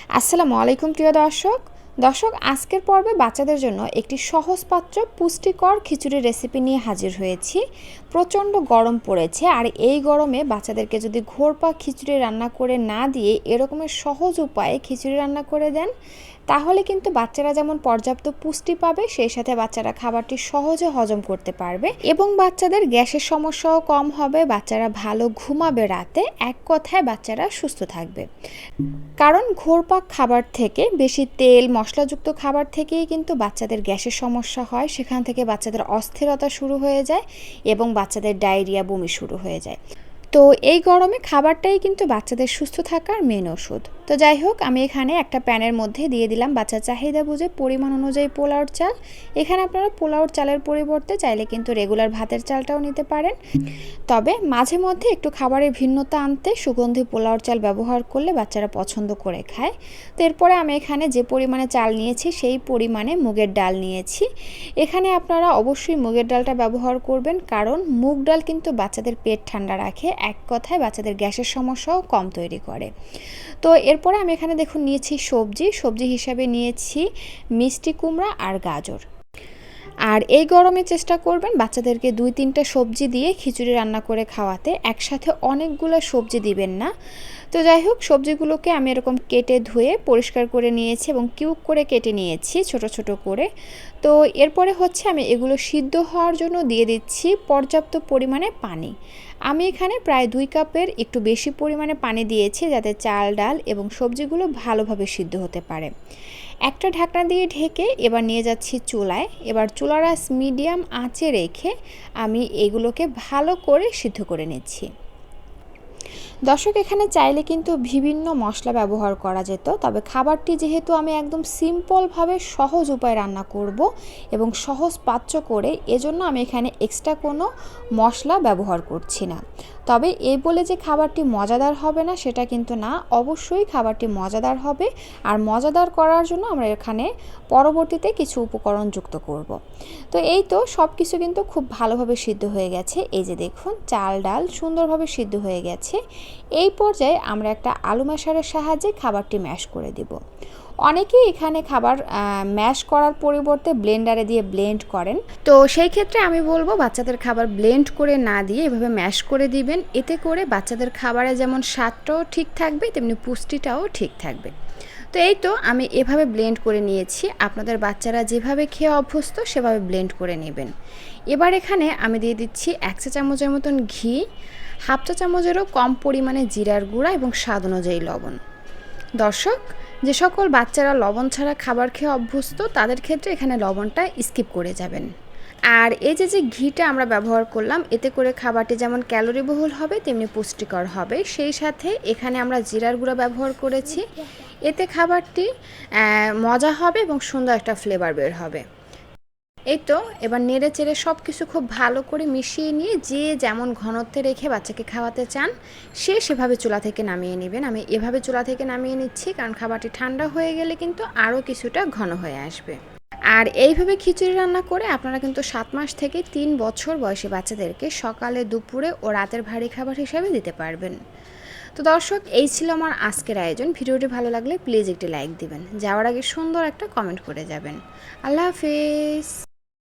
আসসালামু আলাইকুম প্রিয় দর্শক আজকের পর্বে বাচ্চাদের জন্য একটি সহজপাচ্য পুষ্টিকর খিচুড়ির রেসিপি নিয়ে হাজির হয়েছি। প্রচণ্ড গরম পড়েছে, আর এই গরমে বাচ্চাদেরকে যদি ঘোরপা খিচুড়ি রান্না করে না দিয়ে এরকমের সহজ উপায়ে খিচুড়ি রান্না করে দেন, তাহলে কিন্তু বাচ্চারা যেমন পর্যাপ্ত পুষ্টি পাবে, সেই সাথে বাচ্চারা খাবারটি সহজে হজম করতে পারবে এবং বাচ্চাদের গ্যাসের সমস্যাও কম হবে। বাচ্চারা ভালো ঘুমাবে রাতে, এক কথায় বাচ্চারা সুস্থ থাকবে। কারণ ঘোরপাক খাবার থেকে, বেশি তেল মশলাযুক্ত খাবার থেকেই কিন্তু বাচ্চাদের গ্যাসের সমস্যা হয়, সেখান থেকে বাচ্চাদের অস্থিরতা শুরু হয়ে যায় এবং বাচ্চাদের ডায়রিয়া, বমি শুরু হয়ে যায়। তো এই গরমে খাবারটাই কিন্তু বাচ্চাদের সুস্থ থাকার মেন ওষুধ। তো যাই হোক, আমি এখানে একটা প্যানের মধ্যে দিয়ে দিলাম বাচ্চার চাহিদা বুঝে পরিমাণ অনুযায়ী পোলাওর চাল। এখানে আপনারা পোলাওর চালের পরিবর্তে চাইলে কিন্তু রেগুলার ভাতের চালটাও নিতে পারেন, তবে মাঝে মধ্যে একটু খাবারের ভিন্নতা আনতে সুগন্ধি পোলাওর চাল ব্যবহার করলে বাচ্চারা পছন্দ করে খায়। তো এরপরে আমি এখানে যে পরিমাণে চাল নিয়েছি সেই পরিমাণে মুগের ডাল নিয়েছি। এখানে আপনারা অবশ্যই মুগের ডালটা ব্যবহার করবেন, কারণ মুগ ডাল কিন্তু বাচ্চাদের পেট ঠান্ডা রাখে, এক কথায় বাচ্চাদের গ্যাসের সমস্যাও কম তৈরি করে। তো এরপরে আমি এখানে দেখুন নিয়েছি সবজি হিসাবে নিয়েছি মিষ্টি কুমড়া আর গাজর। আর এই গরমে চেষ্টা করবেন বাচ্চাদেরকে 2-3টা সবজি দিয়ে খিচুড়ি রান্না করে খাওয়াতে, একসাথে অনেকগুলো সবজি দিবেন না। তো যাই হোক, সবজিগুলোকে আমি এরকম কেটে ধুয়ে পরিষ্কার করে নিয়েছি এবং কিউব করে কেটে নিয়েছি ছোট ছোট করে। তো এরপরে হচ্ছে আমি এগুলো সিদ্ধ হওয়ার জন্য দিয়ে দিচ্ছি পর্যাপ্ত পরিমাণে পানি। আমি এখানে প্রায় 2 কাপের একটু বেশি পরিমাণে পানি দিয়েছি, যাতে চাল, ডাল এবং সবজিগুলো ভালোভাবে সিদ্ধ হতে পারে। একটা ঢাকনা দিয়ে ঢেকে এবার নিয়ে যাচ্ছি চুলায়। এবার চুলার আঁচ মিডিয়াম আঁচে রেখে আমি এগুলোকে ভালো করে সিদ্ধ করে নিচ্ছি। দর্শক, এখানে চাইলে কিন্তু বিভিন্ন মশলা ব্যবহার করা যেত, তবে খাবারটি যেহেতু আমি একদম সিম্পলভাবে সহজ উপায়ে রান্না করব এবং সহজ পাচ্য করে, এজন্য আমি এখানে এক্সট্রা কোনো মশলা ব্যবহার করছি না। তবে এই বলে যে খাবারটি মজাদার হবে না সেটা কিন্তু না, অবশ্যই খাবারটি মজাদার হবে। আর মজাদার করার জন্য আমরা এখানে পরবর্তীতে কিছু উপকরণ যুক্ত করব। তো এই তো সব কিছু কিন্তু খুব ভালোভাবে সিদ্ধ হয়ে গেছে। এই যে দেখুন, চাল ডাল সুন্দরভাবে সিদ্ধ হয়ে গেছে। এই পর্যায়ে আমরা একটা আলু ম্যাশারের সাহায্যে খাবারটি ম্যাশ করে দিব। অনেকেই এখানে খাবার ম্যাশ করার পরিবর্তে ব্লেন্ডারে দিয়ে ব্লেন্ড করেন। তো সেই ক্ষেত্রে আমি বলবো বাচ্চাদের খাবার ব্লেন্ড করে না দিয়ে এভাবে ম্যাশ করে দিবেন। এতে করে বাচ্চাদের খাবারে যেমন স্বাদটাও ঠিক থাকবে, তেমনি পুষ্টিটাও ঠিক থাকবে। তো এই তো আমি এভাবে ব্লেন্ড করে নিয়েছি। আপনাদের বাচ্চারা যেভাবে খেয়ে অভ্যস্ত সেভাবে ব্লেন্ড করে নেবেন। এবার এখানে আমি দিয়ে দিচ্ছি 1 চা চামচের মতন ঘি, 1/2 চা চামচেরও কম পরিমাণে জিরার গুঁড়া এবং স্বাদ অনুযায়ী লবণ। দর্শক, যে সকল বাচ্চারা লবণ ছাড়া খাবার খেয়ে অভ্যস্ত তাদের ক্ষেত্রে এখানে লবণটা স্কিপ করে যাবেন। আর এই যে ঘিটা আমরা ব্যবহার করলাম, এতে করে খাবারটি যেমন ক্যালোরিবহুল হবে তেমনি পুষ্টিকর হবে। সেই সাথে এখানে আমরা জিরার গুঁড়া ব্যবহার করেছি, এতে খাবারটি মজা হবে এবং সুন্দর একটা ফ্লেভার বের হবে। এই তো এবার নেড়ে চেড়ে সব কিছু খুব ভালো করে মিশিয়ে নিয়ে, যে যেমন ঘনত্বে রেখে বাচ্চাকে খাওয়াতে চান সে সেভাবে চুলা থেকে নামিয়ে নেবেন। আমি এভাবে চুলা থেকে নামিয়ে নিচ্ছি, কারণ খাবারটি ঠান্ডা হয়ে গেলে কিন্তু আরও কিছুটা ঘন হয়ে আসবে। আর এইভাবে খিচুড়ি রান্না করে আপনারা কিন্তু 7 মাস থেকে 3 বছর বয়সী বাচ্চাদেরকে সকালে, দুপুরে ও রাতের ভারী খাবার হিসাবে দিতে পারবেন। তো দর্শক, এই ছিল আমার আজকের আয়োজন। ভিডিওটি ভালো লাগলে প্লিজ একটি লাইক দিবেন, যাওয়ার আগে সুন্দর একটা কমেন্ট করে যাবেন। আল্লাহ হাফেজ।